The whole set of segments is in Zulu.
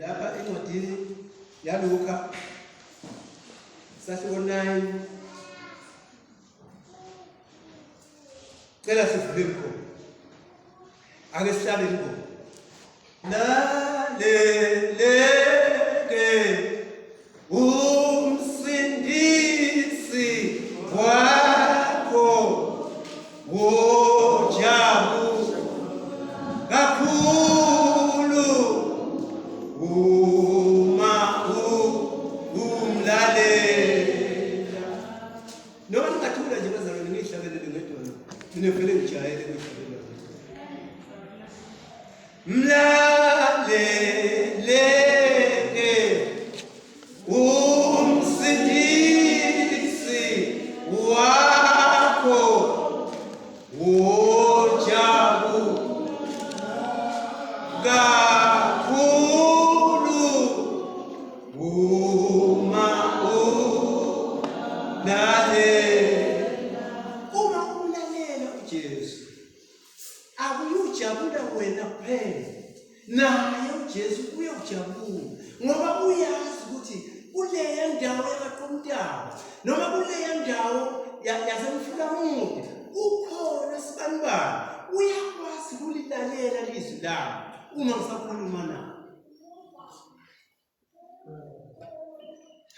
Lapha encwadini yaLuka sahluko 9 cela sivule inkolo ake sihlabe inkolo laleleke umsindisi wakho wojabu kakhulu uma umlalela noma ningathula nje bazalwane ngihlabelele ngedwana ninevele ngijayele ukuhlabela mlaleleke umsindisi wakho wojabu kakhulu uma umlalela uJesu akuyujabula wena kuphela naye uJesu uyojabula ngoba uyazi ukuthi kuleya ndawo yakaqomtaba noma kuleya ndawo yasemfulamude ukhona sibanibani uyakwazi ukulilalela lizwi lami uma ngisakhuluma nawe.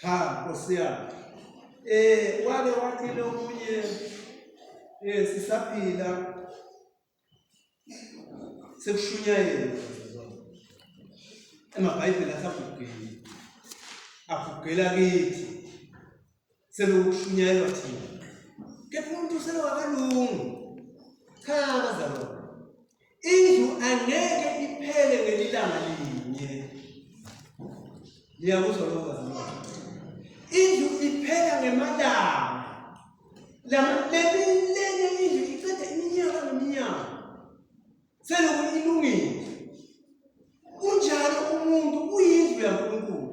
Nkosi yami wake wathi lomunye sisaphila sekushunyayela emabhayibheli abhugela kithi selokushunyayelwa thina kepha umuntu selowakalungu cha bazalwane indlu angeke iphele ngelilanga linye liyakuzwa lokho bazalwane indlu iphela ngemalanga lenye indlu iceda iminyaka neminyaka seloku ilungile kunjalo umuntu uyindlu yaNkulunkulu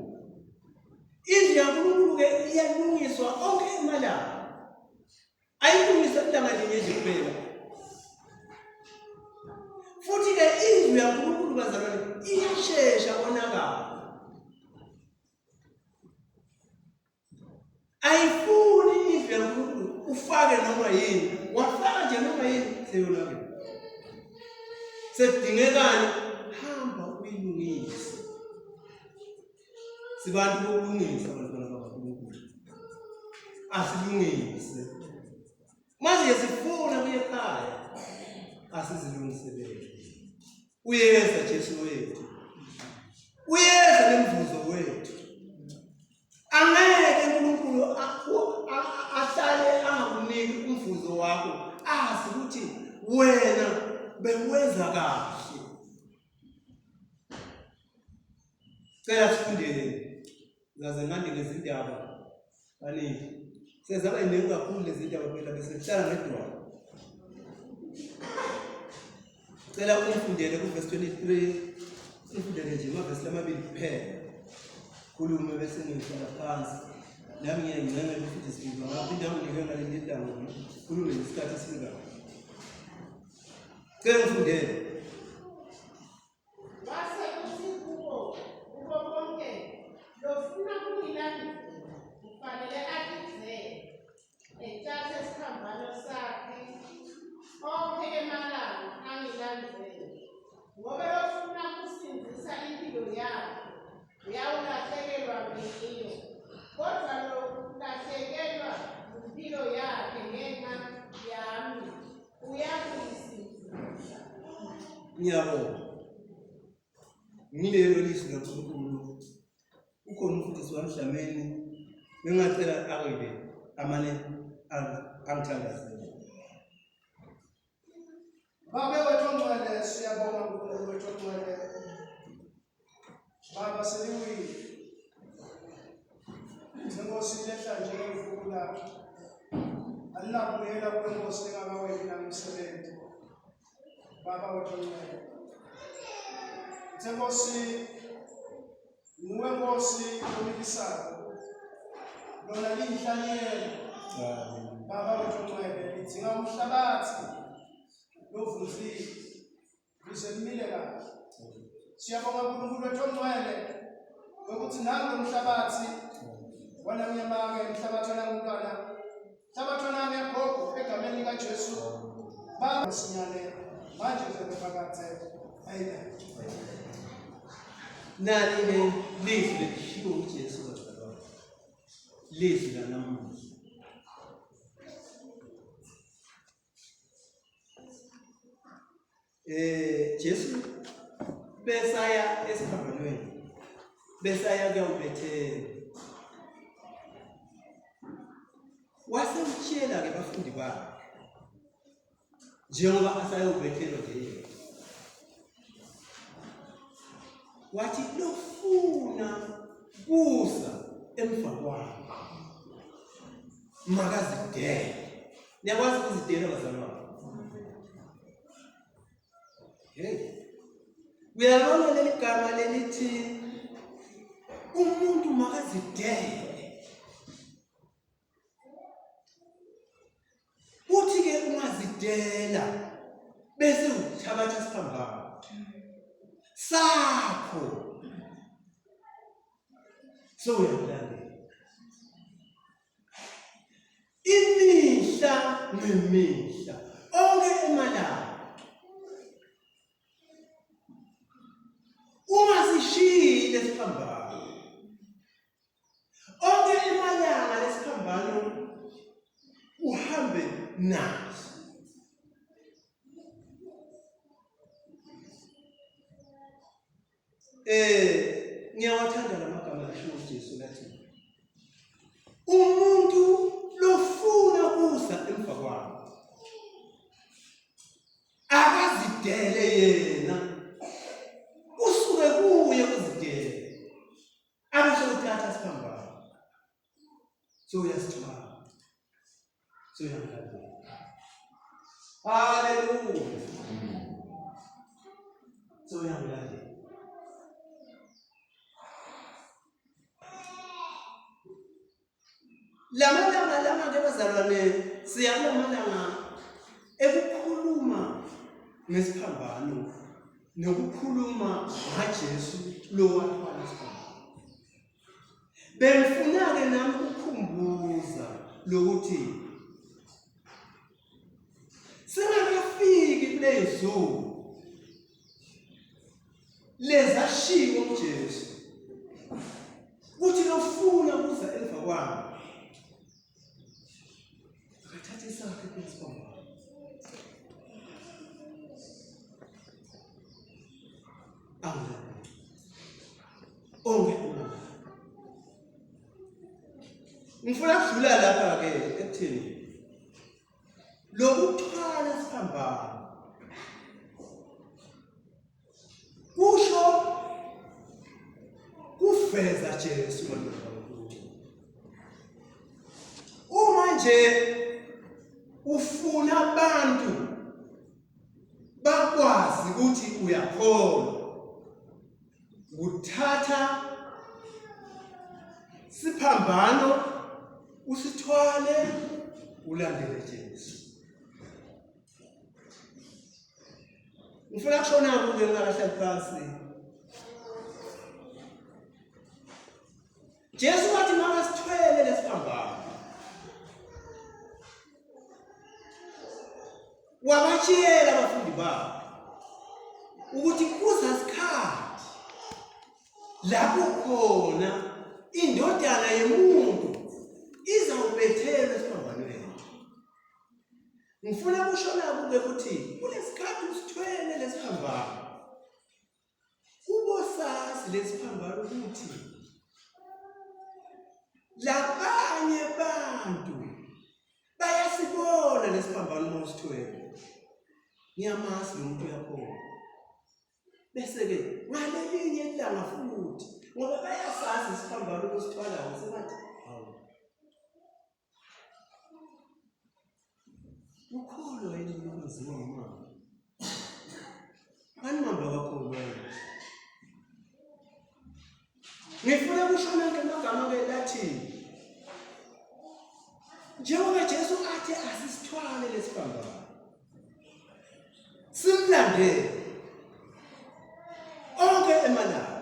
indlu yaNkulunkulu-ke iyalungiswa onke emalanga ayilungiswa ilanga linye nje kuphela futhi-ke indlu yaNkulunkulu bazalwane iyashesha konakala ayifuni indlu yaNkulunkulu ufake noma yini wafaka nje noma yini seyonakele sekudingekani hamba uyilungise sibantu bokulungisa abantwana bakaNkulunkulu asilungise manje sifuna kuye ekhaya asizilungiselele uyeza Jesu wethu uyeza nemvuzo wethu angeke uNkulunkulu ahlale angakuniki umvuzo wakho azi ukuthi wena bewenza kahle. Cela sifundele ngaze ngande ngezindaba baningi sezaba iningi kakhulu lezi ndaba phela bese sihlala ngedwana. Cela umfundele ku verse 23 umfundele nje amavesi lamabili kuphela khulume bese ngihlala phansi nami ngiyengcenge futhi siphiwa ngaphinda nginike ngaleli langa khulume isikhathi esingaka. Cela umfundele wase uSikubo konke lofuna ukuyilanda kufanele akize ethathe isikhambalo sakhe onke emalanga angilandele ngoba lofuna ukusindisa impilo yakhe uyawulahlekelwa ngiyo kodwa lokulahlekelwa impilo yakhe ngenxa yami uyakuyisindisa. Ngiyabonga ngilelo lizwi kaNkulunkulu ukhona umfundisi wamhlameni bengacela akebe amane angithandazele. Baba wethu ongcwele siyabonga uNkulunkulu wethu ongcwele Baba seliwile Nkosi lehla nje evula alilabuyela kwenkosi engakaweli namsebenzi Baba wethu ongcwele Nkosi nguwe Nkosi omilisayo lona linhlanyelo Baba wethu ongcwele lidinga umhlabathi lovunzile lisemile kahle siyabonga uNkulunkulu wethu ongcwele uthi nangu umhlabathi wanamnyamanga umhlabathi wanamntwana umhlabathi wanamnyagogo egameni likaJesu baba sinyane manje uzobe phakathi. Amen. Nani le lizwi lekushiwo uJesu wazalwa. Lizwi lanamuhla. Jesu besaya esiphambanweni. Besaya kuyaubethela. Wasemtshela ke bafundi bakhe. Njengoba asayobethelwa nje. Wathi lofuna kuza emva kwami makazidele. Niyakwazi ukuzidela bazalwane? Hey. Uyabona leli gama lelithi umuntu makazidele. Uthi ke ungazidela bese uthabatha isiphambano sakho so uyalandela imihla nemihla onke emalanga ungasishiyile isiphambano onke emalanga lesiphambano uhambe naso. Ngiyawathanda lamagama asho uJesu lathi umuntu lofuna kuza emva kwami akazidele yena usuke kuye kuzidele abasho uthatha isiphambano so uyasithwala so uyalandela. Hallelujah. So uyalandela. Lama ke bazalwane siyalamalanga ekukhuluma ngesiphambano nokukhuluma ngaJesu lo wathwala isiphambano. Bengifuna ke nami ukukhumbuza lokuthi singakafiki kulezulu lezashiwo uJesu uthi lofuna kuza emva kwami akathathe sakhe kwesiphambano. Ngifuna ukudlula lapha ke ekutheni lokuthwala isiphambano kusho kuveza Jesu uma nje ufuna abantu bakwazi ukuthi uyakholwa uthatha siphambano usithwale ulandele Jesu. Ngifuna kushona kuke ngalahlala phansi. Jesu wathi makasithwele lesiphambano. Wabatshela abafundi bakhe ukuthi kuzasikhathi lapho khona indodana yomuntu izawubethelwa esiphambanweni. Ngifuna kushona kuke ukuthi kulesikhathi usithwele lesiphambano. Ubosasi lesiphambano ukuthi labanye bantu bayasibona lesiphambano mosithwele. Ngiyamazi lo muntu uyakhona. Bese ke ngalelinye ilanga futhi ngoba bayasazi isiphambano kusithwala usebathi hawu ukholwa yini ukwenziwa ngimama kanimamba kakhulu wena. Ngifuna kushona ke amagama ke lathi njengoba Jesu athi asisithwale lesiphambano simlandele onke emalanga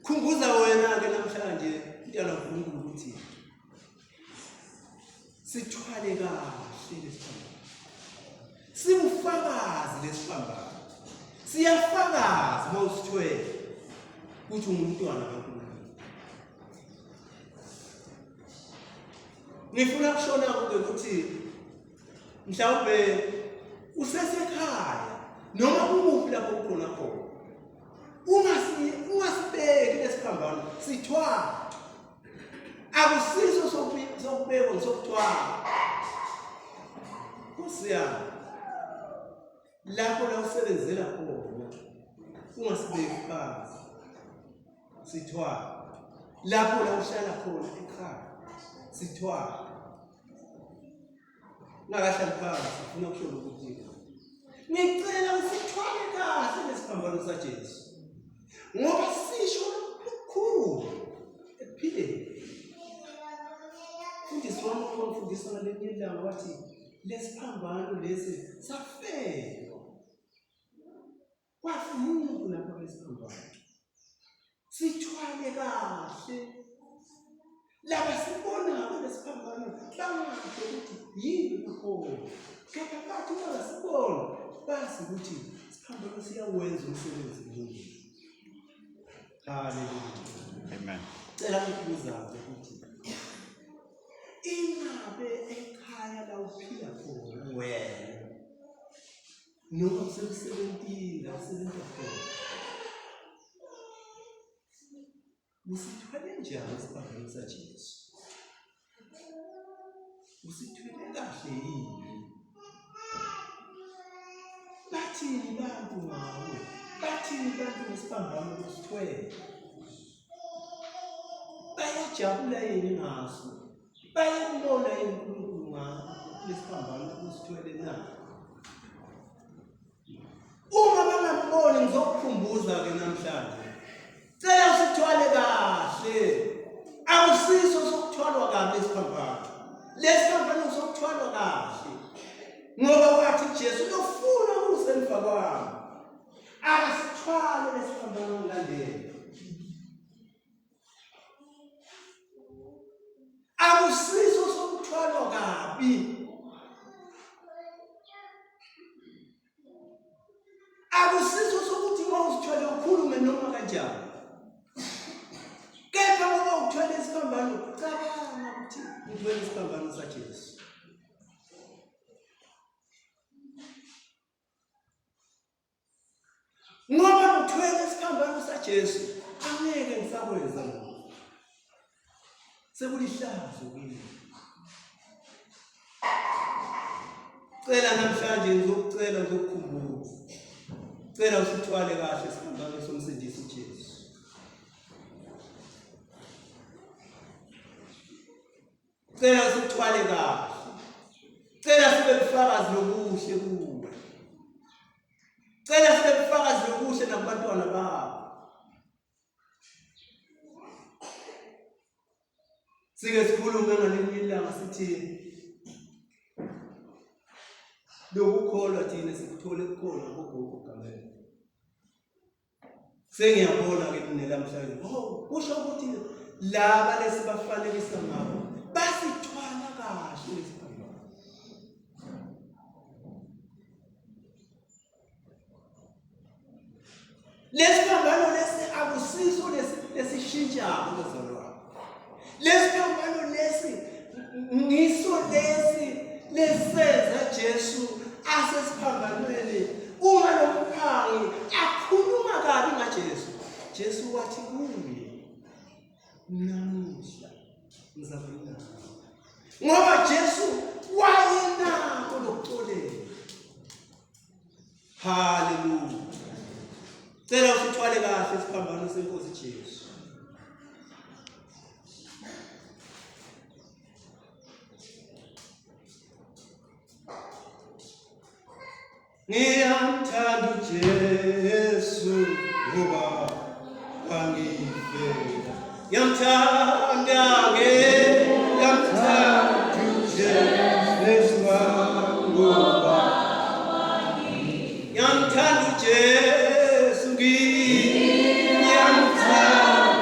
Khumbuza wena-ke namhlanje mntwana uNkulunkulu ukuthi sithwale kahle lesiphambano. Sibufakazi lesiphambano. Siyafakaza uma usithwele ukuthi ungumntwana kaNkulunkulu. Ngifuna ukushona ukuthi mhlawumbe usesekhaya noma ukuphi lapho ukhona khona. Ungasibeki lesiphambano sithwala. Akusizo sokubekwa sokuthwala. Kusiyana. Lapho la usebenzela khona ungasibeki phansi. Sithwala. Lapho la uhlala khona ekhaya. Sithwala. Ngakahlali phansi ufuna ukusho ukuthi ngicela usithwale kahle lesiphambano saJesu. Ngoba sisho lukhulu ekuphileni. Futhi siwama ukufundisa ngalenye ilanga wathi lesiphambano lesi safela. Kwafuneka lapha lesiphambano. Sithwale kahle. Laba sibona lesiphambano bangahle ukuthi yini khona. Kepha bathi bangasibona bazi ukuthi isiphambano siyawenza umsebenzi omningi. Hallelujah. Amen. Cela ukubuzaze ukuthi ingabe ekhaya la uphila khona wena noma usemsebentini la usebenza khona usithwele njani isiphambano saJesu? Usithwele kahle yini? Bathini bantu ngawe? Bathini bantu ngesiphambano usithwele? Bayajabula yini ngaso? Bayakubona yini uNkulunkulu ngakho lesiphambano usithwele na? Uma bangamboni ngizokukhumbuza-ke namhlanje. Cela usithwale kahle. Akusiso sokuthwalwa kabi lesiphambano. Lesiphambano sokuthwalwa kahle. Ngoba wathi Jesu uyofuna ukusemva kwami. Akasithwale lesiphambano ngilandela. Akusiso sokuthwalwa kabi. Akusiso sokuthi uma uzithwele ukhulume noma kanjani. Kepha ngoba uthwele isiphambano cabanga ukuthi uthwele isiphambano saJesu. Ngoba uthwele isiphambano saJesu angeke ngisakwenza lokho. Sekulihlazo kimi. Cela namhlanje ngizokucela ukukhumbuza. Cela usithwale kahle isiphambano somsindisi uJesu. Cela usithwale kahle. Cela sibe bufakazi lobuhle kuwe. Cela sibe bufakazi lobuhle nabantwana bakho. Sike sikhulume ngalenye ilanga sithi lokukholwa thina sikuthole kukhona ngogogo gamela. Sengiyabona ke kunelamuhlanje. Kusho ukuthi laba lesibafanekisa ngabo basithwala kahle lesiphambano. Lesiphambano lesi akusiso lesishintshayo kwezalwane. Lesiphambano lesi ngiso lesenza Jesu asesiphambanweni. Uma lomphangi akhuluma kabi ngaJesu, Jesu wathi kuye namuhla ngizabona. Ngoba Jesu wayenako lokuxolela. Hallelujah. Cela usithwale kahle isiphambano senkosi Jesu. Ngiyamthanda uJesu ngoba wangifela. Ngiyamthanda uJesu ngoba ngiyamthanda uJesu ngiyamthanda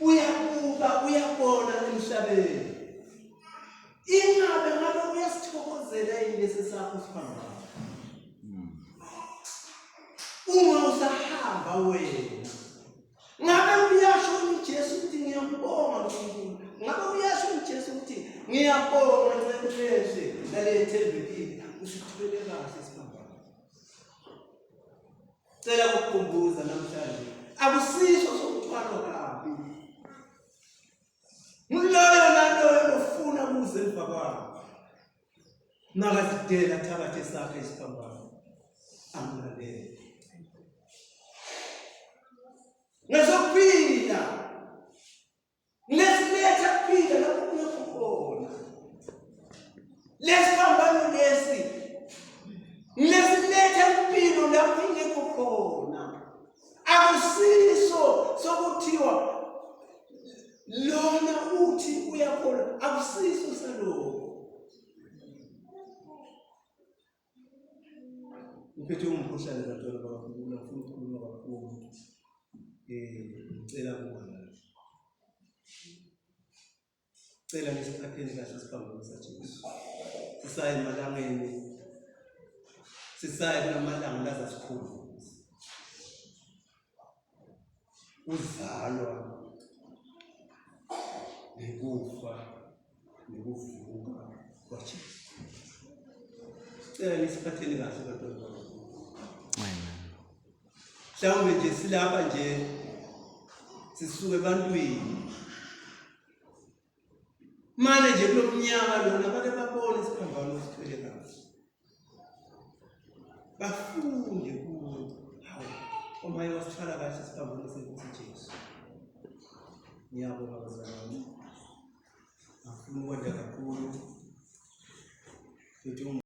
uyabuka uyabona emhlabeni. Ingabe ngabe uyasithokozela yini lesi sakho siphambayo? Uma usahamba wena, ngabe uyasho uJesu ukuthi ngiyambonga uNkulunkulu, ngabe uyasho uJesu ukuthi ngiyabonga ncepheshe nalethembekile usithwele kahle siphambayo. Cela ukukhumbuza namhlanje, akusiso sokuthwalwa kabi. Loyo naloyo ofuna ukuze emva kwakho nakazidela thakathe sakhe isiphambayo amlalele. Ngesokuphila lesiletha kuphila lapho kungekho khona. Lesiphambano lesi lesiletha impilo lapho ingekho khona. Akusiso sokuthiwa lona uthi uyakholwa, akusiso salokho. Uphethe umkhuhlane bantwana bakakhulu, ufuna ukukhuluma kakhulu. Ngicela ukubona. Cela lesiphatheni kahle isiphambano saJesu. Sisaye emalangeni. Sisaye kulamalanga laza sikhumbuze. Uzalwa, nekufa, nekuvuka kwaJesu. Cela lesiphatheni kahle bantwana bakakhulu. Mhlawumbe nje silapha nje sisuke ebantwini. Manje nje kulomnyaka lona bake babone isiphambano sithwele kahle. Bafunde kuwo. Hawu, omaye wasithwala kahle isiphambano senkosi Jesu. Ngiyabonga bazalwane. Ngifuna ukwanda kakhulu.